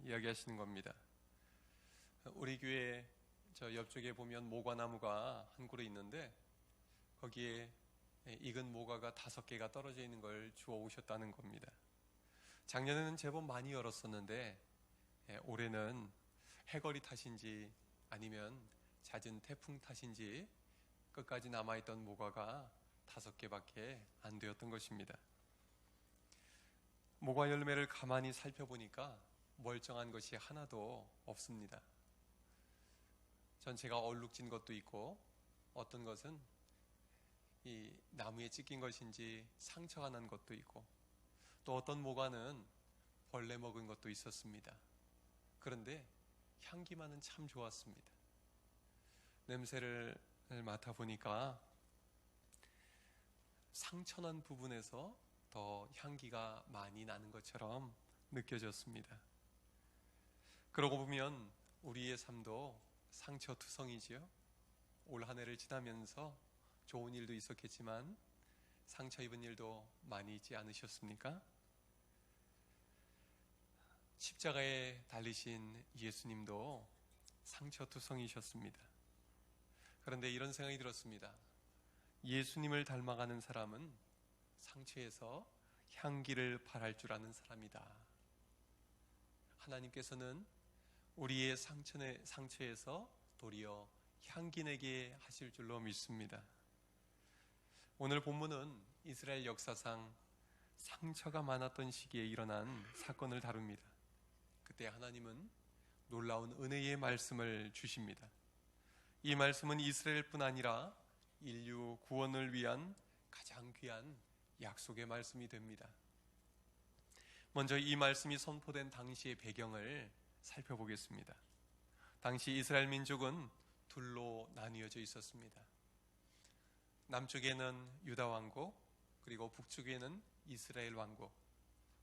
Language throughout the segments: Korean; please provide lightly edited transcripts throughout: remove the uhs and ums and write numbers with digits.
이야기하시는 겁니다. 우리 교회 저 옆쪽에 보면 모과나무가 한 그루 있는데 거기에 익은 모과가 5개가 떨어져 있는 걸 주워 오셨다는 겁니다. 작년에는 제법 많이 열었었는데 올해는 해거리 탓인지 아니면 잦은 태풍 탓인지 끝까지 남아있던 모과가 5개밖에 안 되었던 것입니다. 모과 열매를 가만히 살펴보니까 멀쩡한 것이 하나도 없습니다. 전체가 얼룩진 것도 있고 어떤 것은 이 나무에 찢긴 것인지 상처가 난 것도 있고 또 어떤 모과는 벌레 먹은 것도 있었습니다. 그런데 향기만은 참 좋았습니다. 냄새를 맡아보니까 상처난 부분에서 더 향기가 많이 나는 것처럼 느껴졌습니다. 그러고 보면 우리의 삶도 상처투성이지요. 올 한 해를 지나면서 좋은 일도 있었겠지만 상처 입은 일도 많이 있지 않으셨습니까? 십자가에 달리신 예수님도 상처투성이셨습니다. 그런데 이런 생각이 들었습니다. 예수님을 닮아가는 사람은 상처에서 향기를 발할 줄 아는 사람이다. 하나님께서는 우리의 상처에서 도리어 향기 내게 하실 줄로 믿습니다. 오늘 본문은 이스라엘 역사상 상처가 많았던 시기에 일어난 사건을 다룹니다. 그때 하나님은 놀라운 은혜의 말씀을 주십니다. 이 말씀은 이스라엘뿐 아니라 인류 구원을 위한 가장 귀한 약속의 말씀이 됩니다. 먼저 이 말씀이 선포된 당시의 배경을 살펴보겠습니다. 당시 이스라엘 민족은 둘로 나뉘어져 있었습니다. 남쪽에는 유다 왕국, 그리고 북쪽에는 이스라엘 왕국,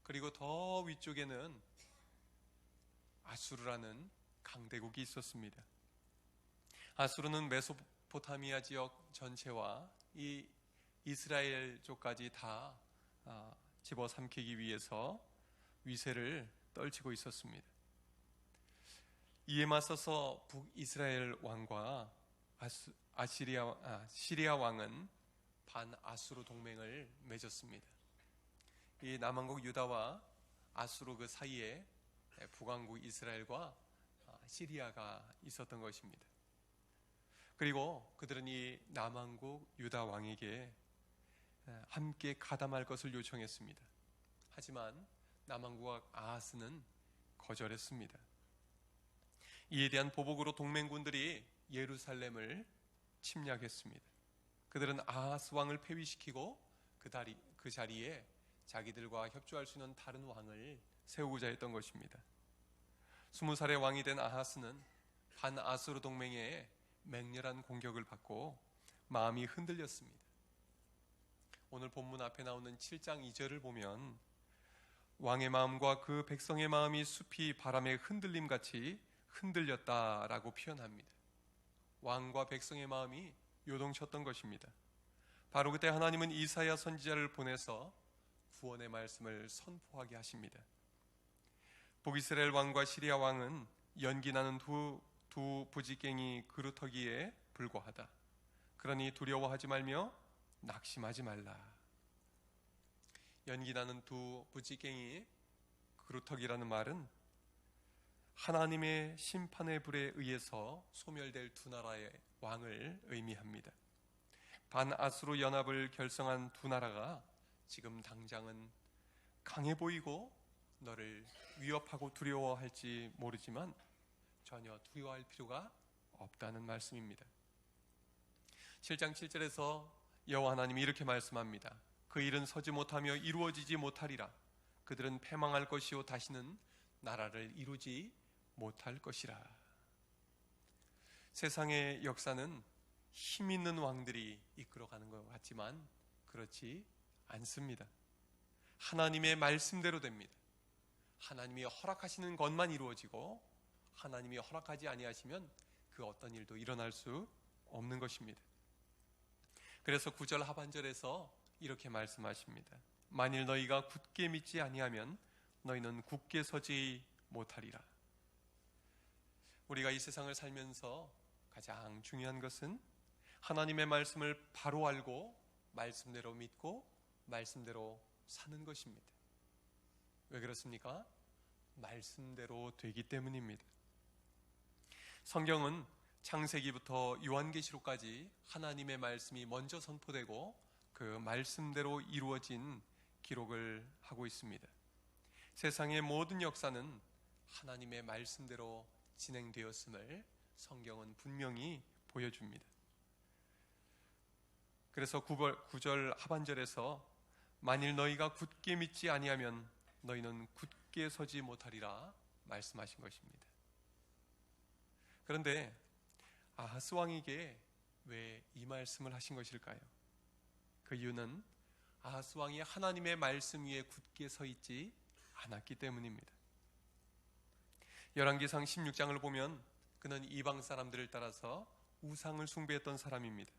그리고 더 위쪽에는 아수르라는 강대국이 있었습니다. 아수르는 메소포타미아 지역 전체와 이 이스라엘 쪽까지 다 집어삼키기 위해서 위세를 떨치고 있었습니다. 이에 맞서서 북이스라엘 왕과 시리아 왕은 반아수르 동맹을 맺었습니다. 이 남왕국 유다와 아수르 그 사이에 북왕국 이스라엘과 시리아가 있었던 것입니다. 그리고 그들은 이 남왕국 유다 왕에게 함께 가담할 것을 요청했습니다. 하지만 남왕국 아하스는 거절했습니다. 이에 대한 보복으로 동맹군들이 예루살렘을 침략했습니다. 그들은 아하스 왕을 폐위시키고 그 자리에 자기들과 협조할 수 있는 다른 왕을 세우고자 했던 것입니다. 20살의 왕이 된 아하스는 반아수르 동맹의 맹렬한 공격을 받고 마음이 흔들렸습니다. 오늘 본문 앞에 나오는 7장 2절을 보면 왕의 마음과 그 백성의 마음이 숲이 바람의 흔들림같이 흔들렸다라고 표현합니다. 왕과 백성의 마음이 요동쳤던 것입니다. 바로 그때 하나님은 이사야 선지자를 보내서 구원의 말씀을 선포하게 하십니다. 북이스라엘 왕과 시리아 왕은 연기나는 두 부지깽이 그루터기에 불과하다. 그러니 두려워하지 말며 낙심하지 말라. 연기나는 두 부지깽이 그루터기라는 말은 하나님의 심판의 불에 의해서 소멸될 두 나라의 왕을 의미합니다. 반아수르 연합을 결성한 두 나라가 지금 당장은 강해 보이고 너를 위협하고 두려워할지 모르지만 전혀 두려워할 필요가 없다는 말씀입니다. 7장 7절에서 여호와 하나님이 이렇게 말씀합니다. 그 일은 서지 못하며 이루어지지 못하리라. 그들은 패망할 것이요 다시는 나라를 이루지 못할 것이라. 세상의 역사는 힘 있는 왕들이 이끌어가는 것 같지만 그렇지 않습니다. 하나님의 말씀대로 됩니다. 하나님이 허락하시는 것만 이루어지고 하나님이 허락하지 아니하시면 그 어떤 일도 일어날 수 없는 것입니다. 그래서 9절 하반절에서 이렇게 말씀하십니다. 만일 너희가 굳게 믿지 아니하면 너희는 굳게 서지 못하리라. 우리가 이 세상을 살면서 가장 중요한 것은 하나님의 말씀을 바로 알고 말씀대로 믿고 말씀대로 사는 것입니다. 왜 그렇습니까? 말씀대로 되기 때문입니다. 성경은 창세기부터 요한계시록까지 하나님의 말씀이 먼저 선포되고 그 말씀대로 이루어진 기록을 하고 있습니다. 세상의 모든 역사는 하나님의 말씀대로 진행되었음을 성경은 분명히 보여줍니다. 그래서 9절 하반절에서 만일 너희가 굳게 믿지 아니하면 너희는 굳게 서지 못하리라 말씀하신 것입니다. 그런데 아하스 왕에게 왜 이 말씀을 하신 것일까요? 그 이유는 아하스 왕이 하나님의 말씀 위에 굳게 서 있지 않았기 때문입니다. 열왕기상 16장을 보면 그는 이방 사람들을 따라서 우상을 숭배했던 사람입니다.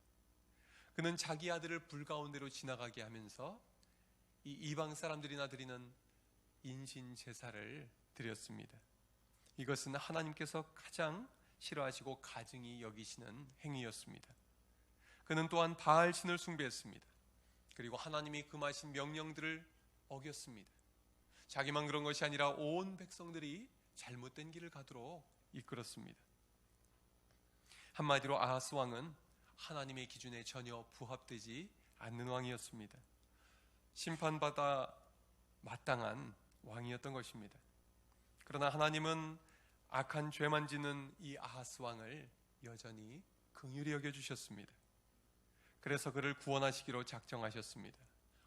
그는 자기 아들을 불 가운데로 지나가게 하면서 이 이방 사람들이나 드리는 인신 제사를 드렸습니다. 이것은 하나님께서 가장 싫어하시고 가증히 여기시는 행위였습니다. 그는 또한 바알 신을 숭배했습니다. 그리고 하나님이 금하신 명령들을 어겼습니다. 자기만 그런 것이 아니라 온 백성들이 잘못된 길을 가도록 이끌었습니다. 한마디로 아하스 왕은 하나님의 기준에 전혀 부합되지 않는 왕이었습니다. 심판받아 마땅한 왕이었던 것입니다. 그러나 하나님은 악한 죄만 짓는 이 아하스 왕을 여전히 긍휼히 여겨주셨습니다. 그래서 그를 구원하시기로 작정하셨습니다.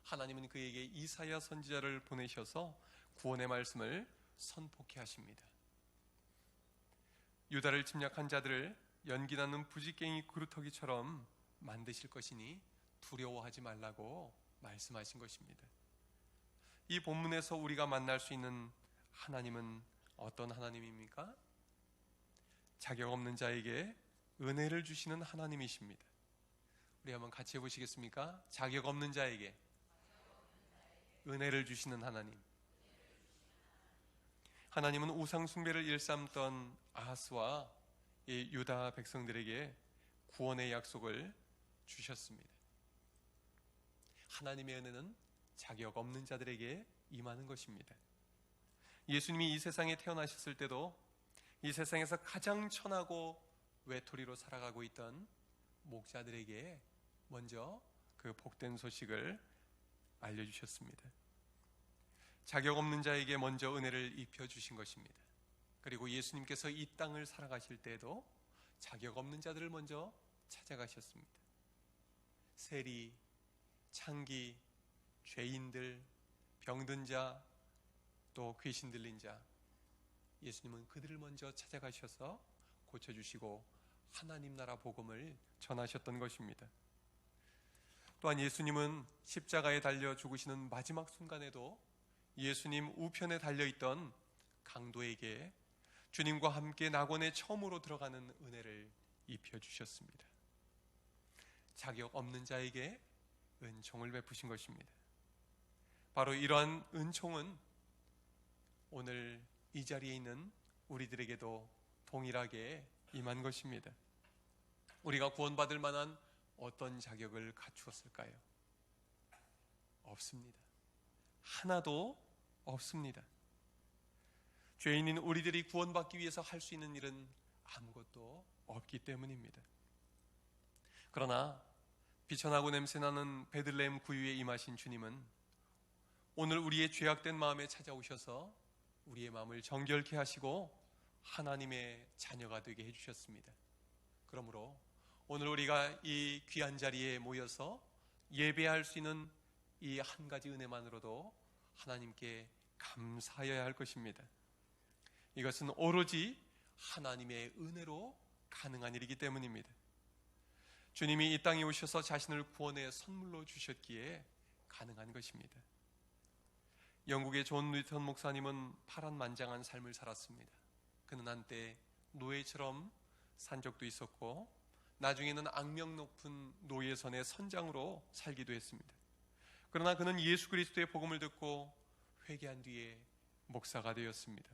하나님은 그에게 이사야 선지자를 보내셔서 구원의 말씀을 선포케 하십니다. 유다를 침략한 자들을 연기나는 부지깽이 그루터기처럼 만드실 것이니 두려워하지 말라고 말씀하신 것입니다. 이 본문에서 우리가 만날 수 있는 하나님은 어떤 하나님입니까? 자격 없는 자에게 은혜를 주시는 하나님이십니다. 우리 한번 같이 해보시겠습니까? 자격 없는 자에게 은혜를 주시는 하나님. 하나님은 우상 숭배를 일삼던 아하스와 이 유다 백성들에게 구원의 약속을 주셨습니다. 하나님의 은혜는 자격 없는 자들에게 임하는 것입니다. 예수님이 이 세상에 태어나셨을 때도 이 세상에서 가장 천하고 외톨이로 살아가고 있던 목자들에게 먼저 그 복된 소식을 알려주셨습니다. 자격 없는 자에게 먼저 은혜를 입혀주신 것입니다. 그리고 예수님께서 이 땅을 살아가실 때에도 자격 없는 자들을 먼저 찾아가셨습니다. 세리, 창기, 죄인들, 병든 자, 또 귀신 들린 자, 예수님은 그들을 먼저 찾아가셔서 고쳐주시고 하나님 나라 복음을 전하셨던 것입니다. 또한 예수님은 십자가에 달려 죽으시는 마지막 순간에도 예수님 우편에 달려있던 강도에게 주님과 함께 낙원에 처음으로 들어가는 은혜를 입혀주셨습니다. 자격 없는 자에게 은총을 베푸신 것입니다. 바로 이러한 은총은 오늘 이 자리에 있는 우리들에게도 동일하게 임한 것입니다. 우리가 구원받을 만한 어떤 자격을 갖추었을까요? 없습니다. 하나도 없습니다. 죄인인 우리들이 구원받기 위해서 할 수 있는 일은 아무것도 없기 때문입니다. 그러나 비천하고 냄새나는 베들레헴 구유에 임하신 주님은 오늘 우리의 죄악된 마음에 찾아오셔서 우리의 마음을 정결케 하시고 하나님의 자녀가 되게 해주셨습니다. 그러므로 오늘 우리가 이 귀한 자리에 모여서 예배할 수 있는 이 한 가지 은혜만으로도 하나님께 감사해야 할 것입니다. 이것은 오로지 하나님의 은혜로 가능한 일이기 때문입니다. 주님이 이 땅에 오셔서 자신을 구원의 선물로 주셨기에 가능한 것입니다. 영국의 존 뉴턴 목사님은 파란만장한 삶을 살았습니다. 그는 한때 노예처럼 산 적도 있었고 나중에는 악명 높은 노예선의 선장으로 살기도 했습니다. 그러나 그는 예수 그리스도의 복음을 듣고 회개한 뒤에 목사가 되었습니다.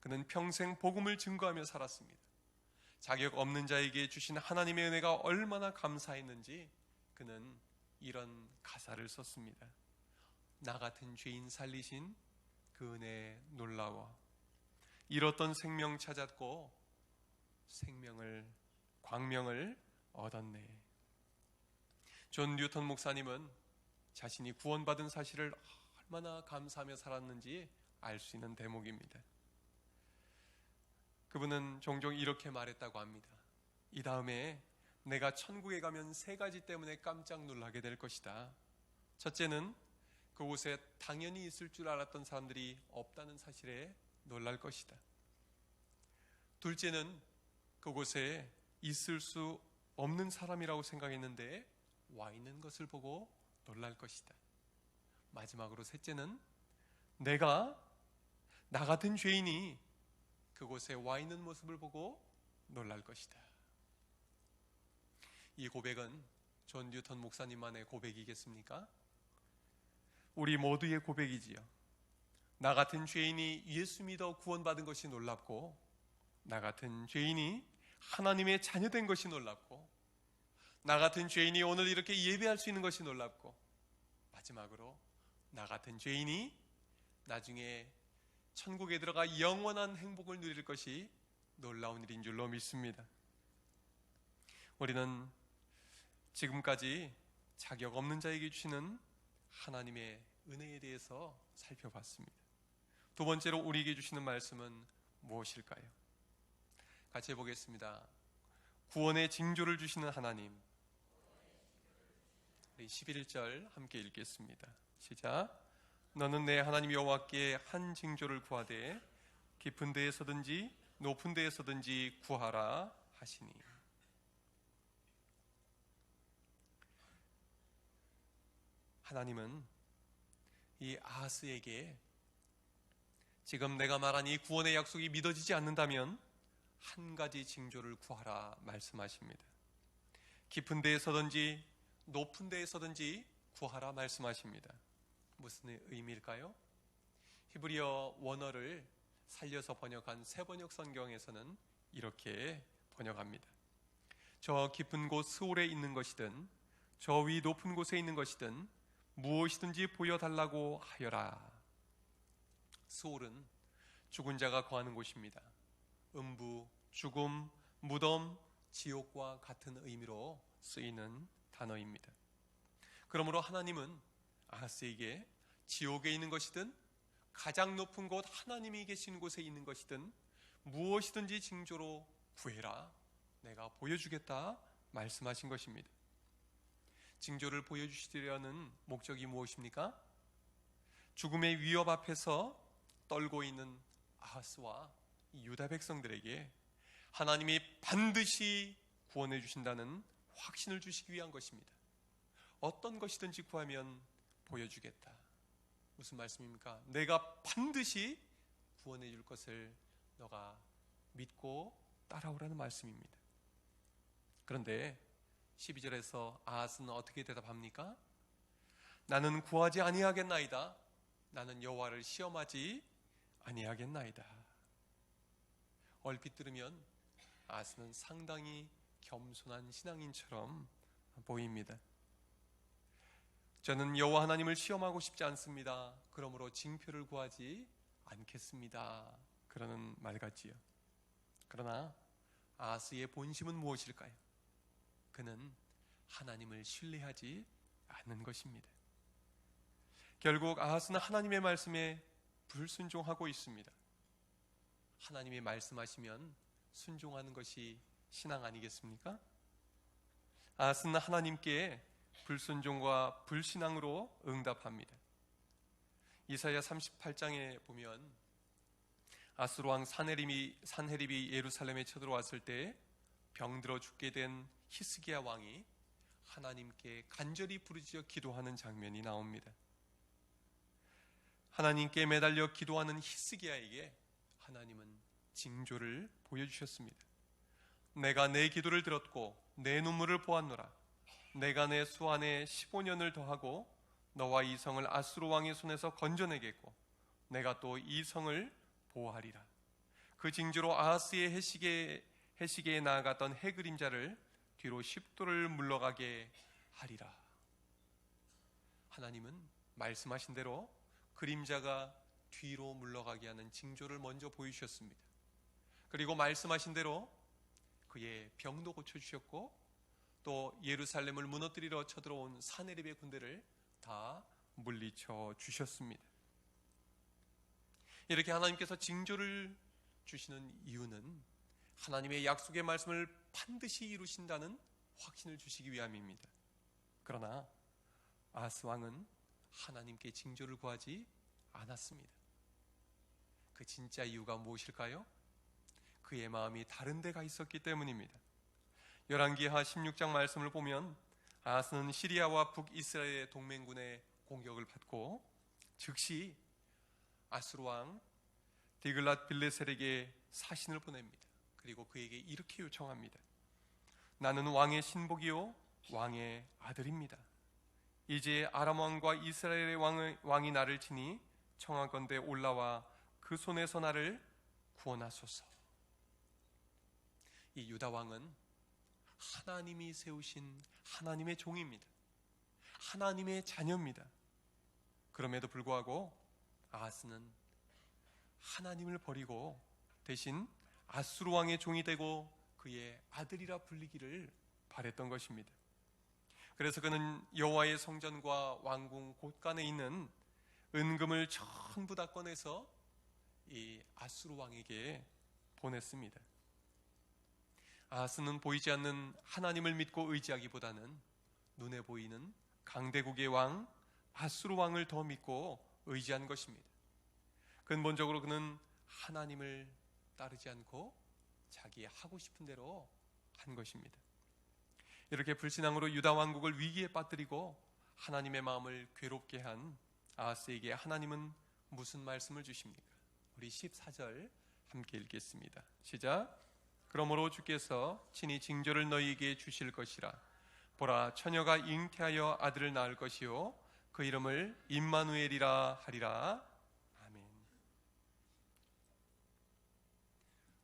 그는 평생 복음을 증거하며 살았습니다. 자격 없는 자에게 주신 하나님의 은혜가 얼마나 감사했는지 그는 이런 가사를 썼습니다. 나 같은 죄인 살리신 그 은혜에 놀라워 잃었던 생명 찾았고 광명을 얻었네. 존 뉴턴 목사님은 자신이 구원받은 사실을 얼마나 감사하며 살았는지 알 수 있는 대목입니다. 그분은 종종 이렇게 말했다고 합니다. 이 다음에 내가 천국에 가면 세 가지 때문에 깜짝 놀라게 될 것이다. 첫째는 그곳에 당연히 있을 줄 알았던 사람들이 없다는 사실에 놀랄 것이다. 둘째는 그곳에 있을 수 없는 사람이라고 생각했는데 와 있는 것을 보고 놀랄 것이다. 마지막으로 셋째는 나 같은 죄인이 그곳에 와 있는 모습을 보고 놀랄 것이다. 이 고백은 존 뉴턴 목사님만의 고백이겠습니까? 우리 모두의 고백이지요. 나 같은 죄인이 예수 믿어 구원받은 것이 놀랍고, 나 같은 죄인이 하나님의 자녀된 것이 놀랍고, 나 같은 죄인이 오늘 이렇게 예배할 수 있는 것이 놀랍고, 마지막으로 나 같은 죄인이 나중에 천국에 들어가 영원한 행복을 누릴 것이 놀라운 일인 줄로 믿습니다. 우리는 지금까지 자격 없는 자에게 주시는 하나님의 은혜에 대해서 살펴봤습니다. 두 번째로 우리에게 주시는 말씀은 무엇일까요? 같이 해보겠습니다. 구원의 징조를 주시는 하나님. 11절 함께 읽겠습니다. 시작. 너는 내 하나님 여호와께 한 징조를 구하되 깊은 데에서든지 높은 데에서든지 구하라 하시니. 하나님은 이 아하스에게 지금 내가 말한 이 구원의 약속이 믿어지지 않는다면 한 가지 징조를 구하라 말씀하십니다. 깊은 데에서든지 높은 데에서든지 구하라 말씀하십니다. 무슨 의미일까요? 히브리어 원어를 살려서 번역한 새번역 성경에서는 이렇게 번역합니다. 저 깊은 곳 스올에 있는 것이든 저 위 높은 곳에 있는 것이든 무엇이든지 보여달라고 하여라. 스올은 죽은 자가 거하는 곳입니다. 음부, 죽음, 무덤, 지옥과 같은 의미로 쓰이는 단어입니다. 그러므로 하나님은 아하스에게 지옥에 있는 것이든 가장 높은 곳 하나님이 계신 곳에 있는 것이든 무엇이든지 징조로 구해라. 내가 보여주겠다 말씀하신 것입니다. 징조를 보여주시려는 목적이 무엇입니까? 죽음의 위협 앞에서 떨고 있는 아하스와 유다 백성들에게 하나님이 반드시 구원해 주신다는 확신을 주시기 위한 것입니다. 어떤 것이든지 구하면 보여주겠다. 무슨 말씀입니까? 내가 반드시 구원해 줄 것을 너가 믿고 따라오라는 말씀입니다. 그런데 12절에서 아하스는 어떻게 대답합니까? 나는 구하지 아니하겠나이다. 나는 여호와를 시험하지 아니하겠나이다. 얼핏 들으면 아하스는 상당히 겸손한 신앙인처럼 보입니다. 저는 여호와 하나님을 시험하고 싶지 않습니다. 그러므로 징표를 구하지 않겠습니다. 그러는 말 같지요. 그러나 아하스의 본심은 무엇일까요? 그는 하나님을 신뢰하지 않는 것입니다. 결국 아하스는 하나님의 말씀에 불순종하고 있습니다. 하나님이 말씀하시면 순종하는 것이 신앙 아니겠습니까? 아하스는 하나님께 불순종과 불신앙으로 응답합니다. 이사야 38장에 보면 아수르 왕 산헤립이 예루살렘에 쳐들어왔을 때 병들어 죽게 된 히스기야 왕이 하나님께 간절히 부르짖어 기도하는 장면이 나옵니다. 하나님께 매달려 기도하는 히스기야에게 하나님은 징조를 보여주셨습니다. 내가 내 기도를 들었고 내 눈물을 보았노라. 내가 내 수 안에 15년을 더하고 너와 이 성을 아수르 왕의 손에서 건져내겠고 내가 또 이 성을 보호하리라. 그 징조로 아하스의 해시계에 나아갔던 해 그림자를 뒤로 10도를 물러가게 하리라. 하나님은 말씀하신 대로 그림자가 뒤로 물러가게 하는 징조를 먼저 보여주셨습니다. 그리고 말씀하신 대로 그의 병도 고쳐주셨고 또 예루살렘을 무너뜨리러 쳐들어온 사네립의 군대를 다 물리쳐 주셨습니다. 이렇게 하나님께서 징조를 주시는 이유는 하나님의 약속의 말씀을 반드시 이루신다는 확신을 주시기 위함입니다. 그러나 아하스 왕은 하나님께 징조를 구하지 않았습니다. 그 진짜 이유가 무엇일까요? 그의 마음이 다른 데가 있었기 때문입니다. 열왕기하 16장 말씀을 보면 아하스는 시리아와 북이스라엘의 동맹군의 공격을 받고 즉시 아수르 왕 디글랏 빌레셀에게 사신을 보냅니다. 그리고 그에게 이렇게 요청합니다. 나는 왕의 신복이요 왕의 아들입니다. 이제 아람 왕과 이스라엘의 왕이 나를 치니 청하건대 올라와 그 손에서 나를 구원하소서. 이 유다 왕은 하나님이 세우신 하나님의 종입니다. 하나님의 자녀입니다. 그럼에도 불구하고 아하스는 하나님을 버리고 대신 아수르 왕의 종이 되고 그의 아들이라 불리기를 바랬던 것입니다. 그래서 그는 여호와의 성전과 왕궁 곳간에 있는 은금을 전부 다 꺼내서 이 아수르 왕에게 보냈습니다. 아하스는 보이지 않는 하나님을 믿고 의지하기보다는 눈에 보이는 강대국의 왕 아수르 왕을 더 믿고 의지한 것입니다. 근본적으로 그는 하나님을 따르지 않고 자기 하고 싶은 대로 한 것입니다. 이렇게 불신앙으로 유다 왕국을 위기에 빠뜨리고 하나님의 마음을 괴롭게 한 아하스에게 하나님은 무슨 말씀을 주십니까? 우리 14절 함께 읽겠습니다. 시작. 그러므로 주께서 친히 징조를 너희에게 주실 것이라. 보라, 처녀가 잉태하여 아들을 낳을 것이요 그 이름을 임마누엘이라 하리라. 아멘.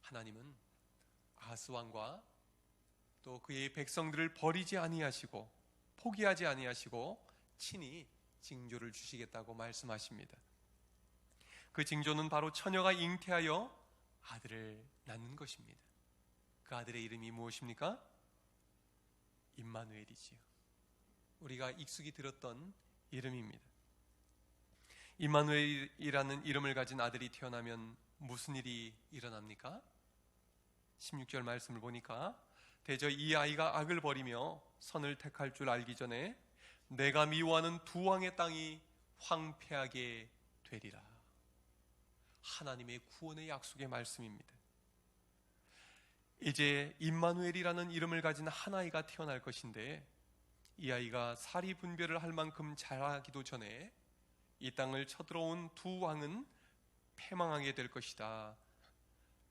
하나님은 아하스 왕과 또 그의 백성들을 버리지 아니하시고 포기하지 아니하시고 친히 징조를 주시겠다고 말씀하십니다. 그 징조는 바로 처녀가 잉태하여 아들을 낳는 것입니다. 그 아들의 이름이 무엇입니까? 임마누엘이지요. 우리가 익숙이 들었던 이름입니다. 임마누엘이라는 이름을 가진 아들이 태어나면 무슨 일이 일어납니까? 16절 말씀을 보니까 대저 이 아이가 악을 버리며 선을 택할 줄 알기 전에 내가 미워하는 두 왕의 땅이 황폐하게 되리라. 하나님의 구원의 약속의 말씀입니다. 이제 임마누엘이라는 이름을 가진 한 아이가 태어날 것인데 이 아이가 사리 분별을 할 만큼 자라기도 전에 이 땅을 쳐들어온 두 왕은 패망하게 될 것이다.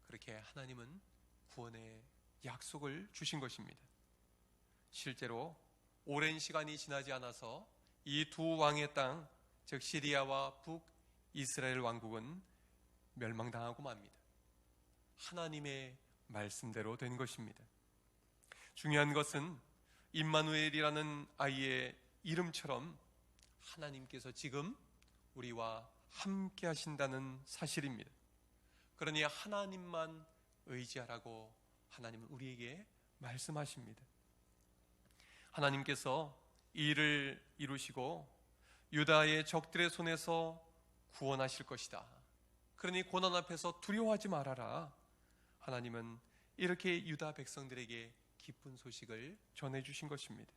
그렇게 하나님은 구원의 약속을 주신 것입니다. 실제로 오랜 시간이 지나지 않아서 이 두 왕의 땅, 즉 시리아와 북이스라엘 왕국은 멸망당하고 맙니다. 하나님의 말씀대로 된 것입니다. 중요한 것은 임마누엘이라는 아이의 이름처럼 하나님께서 지금 우리와 함께 하신다는 사실입니다. 그러니 하나님만 의지하라고 하나님은 우리에게 말씀하십니다. 하나님께서 이 일을 이루시고 유다의 적들의 손에서 구원하실 것이다. 그러니 고난 앞에서 두려워하지 말아라. 하나님은 이렇게 유다 백성들에게 기쁜 소식을 전해주신 것입니다.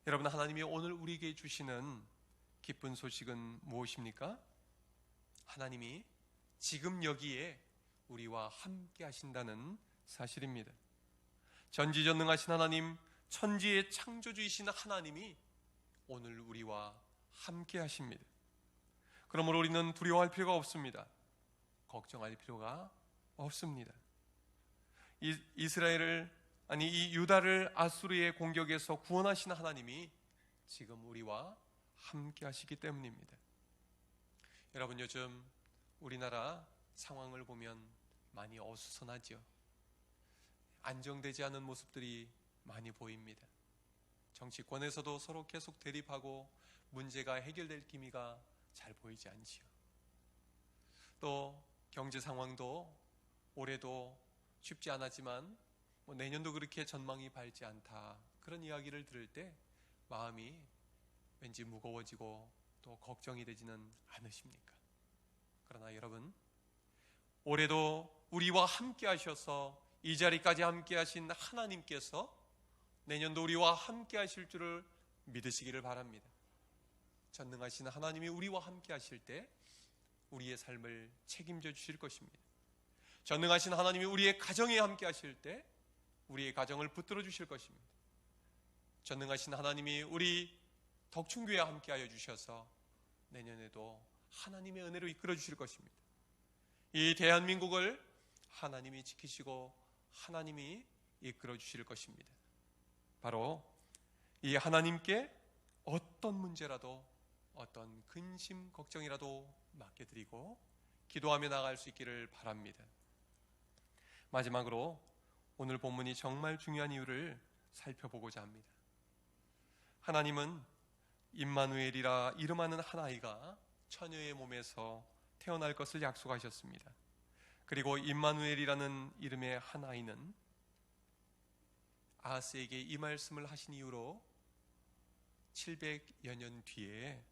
여러분, 하나님이 오늘 우리에게 주시는 기쁜 소식은 무엇입니까? 하나님이 지금 여기에 우리와 함께 하신다는 사실입니다. 전지전능하신 하나님, 천지의 창조주이신 하나님이 오늘 우리와 함께 하십니다. 그러므로 우리는 두려워할 필요가 없습니다. 걱정할 필요가 없습니다. 이 유다를 아수르의 공격에서 구원하신 하나님이 지금 우리와 함께 하시기 때문입니다. 여러분, 요즘 우리나라 상황을 보면 많이 어수선하죠. 안정되지 않은 모습들이 많이 보입니다. 정치권에서도 서로 계속 대립하고 문제가 해결될 기미가 잘 보이지 않지요. 또 경제 상황도 올해도 쉽지 않았지만 내년도 그렇게 전망이 밝지 않다, 그런 이야기를 들을 때 마음이 왠지 무거워지고 또 걱정이 되지는 않으십니까? 그러나 여러분, 올해도 우리와 함께 하셔서 이 자리까지 함께 하신 하나님께서 내년도 우리와 함께 하실 줄을 믿으시기를 바랍니다. 전능하신 하나님이 우리와 함께 하실 때 우리의 삶을 책임져 주실 것입니다. 전능하신 하나님이 우리의 가정에 함께 하실 때 우리의 가정을 붙들어 주실 것입니다. 전능하신 하나님이 우리 덕충교회에 함께 하여 주셔서 내년에도 하나님의 은혜로 이끌어 주실 것입니다. 이 대한민국을 하나님이 지키시고 하나님이 이끌어 주실 것입니다. 바로 이 하나님께 어떤 문제라도, 어떤 근심 걱정이라도 맡겨드리고 기도하며 나아갈 수 있기를 바랍니다. 마지막으로 오늘 본문이 정말 중요한 이유를 살펴보고자 합니다. 하나님은 임마누엘이라 이름하는 한 아이가 처녀의 몸에서 태어날 것을 약속하셨습니다. 그리고 임마누엘이라는 이름의 한 아이는 아하스에게 이 말씀을 하신 이후로 700여 년 뒤에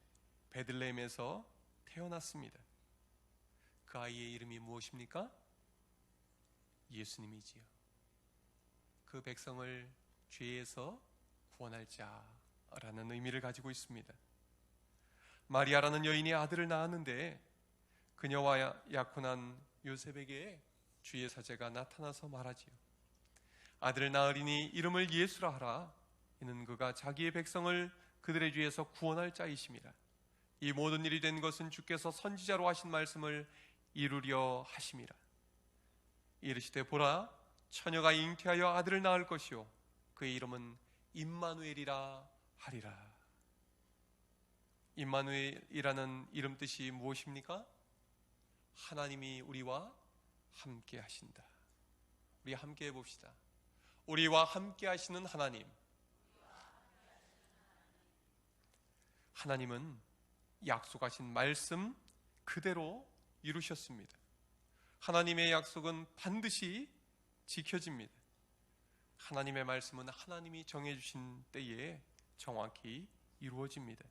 베들레헴에서 태어났습니다. 그 아이의 이름이 무엇입니까? 예수님이지요. 그 백성을 죄에서 구원할 자라는 의미를 가지고 있습니다. 마리아라는 여인이 아들을 낳았는데 그녀와 약혼한 요셉에게 주의 사자가 나타나서 말하지요. 아들을 낳으리니 이름을 예수라 하라. 이는 그가 자기의 백성을 그들의 죄에서 구원할 자이심이라. 이 모든 일이 된 것은 주께서 선지자로 하신 말씀을 이루려 하심이라. 이르시되 보라, 처녀가 잉태하여 아들을 낳을 것이요 그의 이름은 임마누엘이라 하리라. 임마누엘이라는 이름 뜻이 무엇입니까? 하나님이 우리와 함께 하신다. 우리 함께 해봅시다. 우리와 함께 하시는 하나님. 하나님은 약속하신 말씀 그대로 이루셨습니다. 하나님의 약속은 반드시 지켜집니다. 하나님의 말씀은 하나님이 정해주신 때에 정확히 이루어집니다.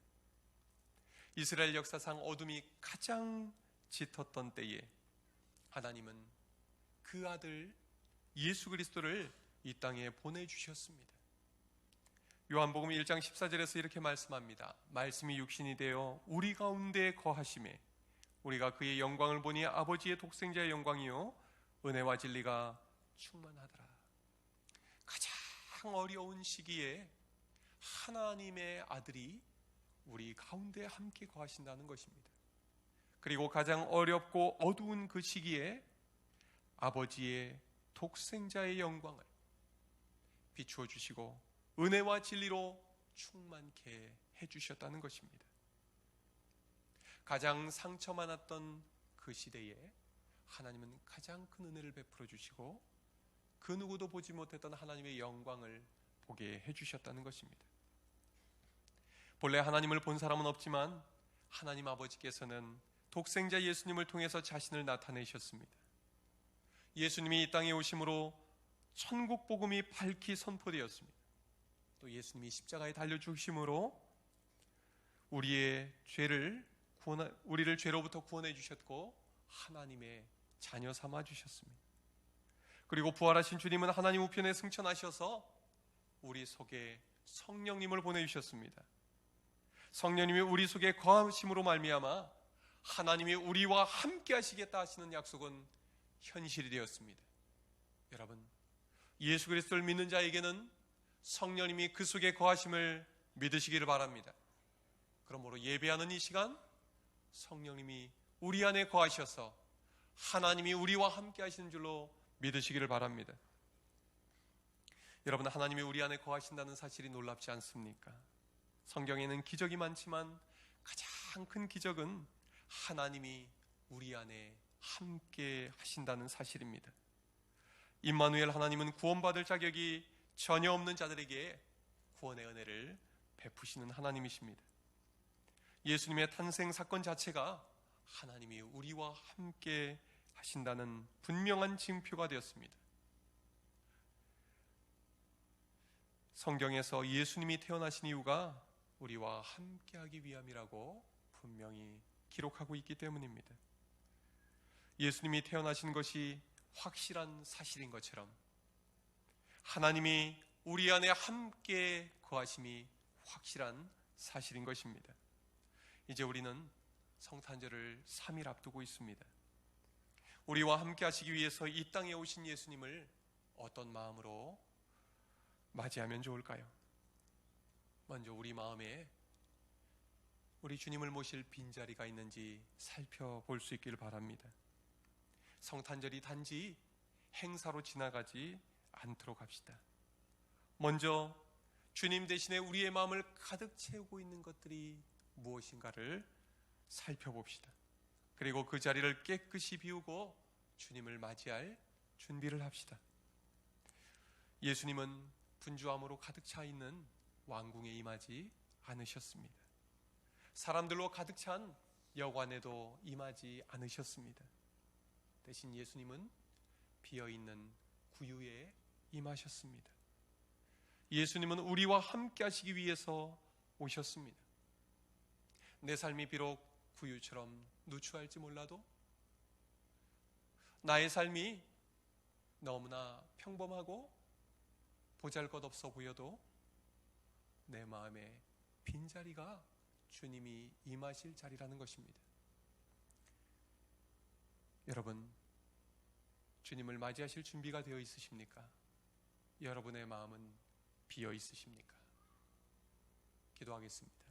이스라엘 역사상 어둠이 가장 짙었던 때에 하나님은 그 아들 예수 그리스도를 이 땅에 보내주셨습니다. 요한복음 1장 14절에서 이렇게 말씀합니다. 말씀이 육신이 되어 우리 가운데 거하심에 우리가 그의 영광을 보니 아버지의 독생자의 영광이요 은혜와 진리가 충만하더라. 가장 어려운 시기에 하나님의 아들이 우리 가운데 함께 거하신다는 것입니다. 그리고 가장 어렵고 어두운 그 시기에 아버지의 독생자의 영광을 비추어 주시고 은혜와 진리로 충만케 해주셨다는 것입니다. 가장 상처 많았던 그 시대에 하나님은 가장 큰 은혜를 베풀어 주시고 그 누구도 보지 못했던 하나님의 영광을 보게 해주셨다는 것입니다. 본래 하나님을 본 사람은 없지만 하나님 아버지께서는 독생자 예수님을 통해서 자신을 나타내셨습니다. 예수님이 이 땅에 오심으로 천국 복음이 밝히 선포되었습니다. 또 예수님이 십자가에 달려 죽으심으로 우리를 죄로부터 구원해 주셨고 하나님의 자녀 삼아 주셨습니다. 그리고 부활하신 주님은 하나님 우편에 승천하셔서 우리 속에 성령님을 보내주셨습니다. 성령님이 우리 속에 거하심으로 말미암아 하나님이 우리와 함께 하시겠다 하시는 약속은 현실이 되었습니다. 여러분, 예수 그리스도를 믿는 자에게는 성령님이 그 속에 거하심을 믿으시기를 바랍니다. 그러므로 예배하는 이 시간 성령님이 우리 안에 거하셔서 하나님이 우리와 함께 하시는 줄로 믿으시기를 바랍니다. 여러분, 하나님이 우리 안에 거하신다는 사실이 놀랍지 않습니까? 성경에는 기적이 많지만 가장 큰 기적은 하나님이 우리 안에 함께 하신다는 사실입니다. 임마누엘 하나님은 구원받을 자격이 전혀 없는 자들에게 구원의 은혜를 베푸시는 하나님이십니다. 예수님의 탄생 사건 자체가 하나님이 우리와 함께 하신다는 분명한 징표가 되었습니다. 성경에서 예수님이 태어나신 이유가 우리와 함께하기 위함이라고 분명히 기록하고 있기 때문입니다. 예수님이 태어나신 것이 확실한 사실인 것처럼 하나님이 우리 안에 함께 거하심이 확실한 사실인 것입니다. 이제 우리는 성탄절을 3일 앞두고 있습니다. 우리와 함께 하시기 위해서 이 땅에 오신 예수님을 어떤 마음으로 맞이하면 좋을까요? 먼저 우리 마음에 우리 주님을 모실 빈자리가 있는지 살펴볼 수 있기를 바랍니다. 성탄절이 단지 행사로 지나가지 않도록 합시다. 먼저 주님 대신에 우리의 마음을 가득 채우고 있는 것들이 무엇인가를 살펴봅시다. 그리고 그 자리를 깨끗이 비우고 주님을 맞이할 준비를 합시다. 예수님은 분주함으로 가득 차 있는 왕궁에 임하지 않으셨습니다. 사람들로 가득 찬 여관에도 임하지 않으셨습니다. 대신 예수님은 비어있는 구유에 임하셨습니다. 예수님은 우리와 함께 하시기 위해서 오셨습니다. 내 삶이 비록 구유처럼 누추할지 몰라도, 나의 삶이 너무나 평범하고 보잘것없어 보여도 내 마음에 빈자리가 주님이 임하실 자리라는 것입니다. 여러분, 주님을 맞이하실 준비가 되어 있으십니까? 여러분의 마음은 비어 있으십니까? 기도하겠습니다.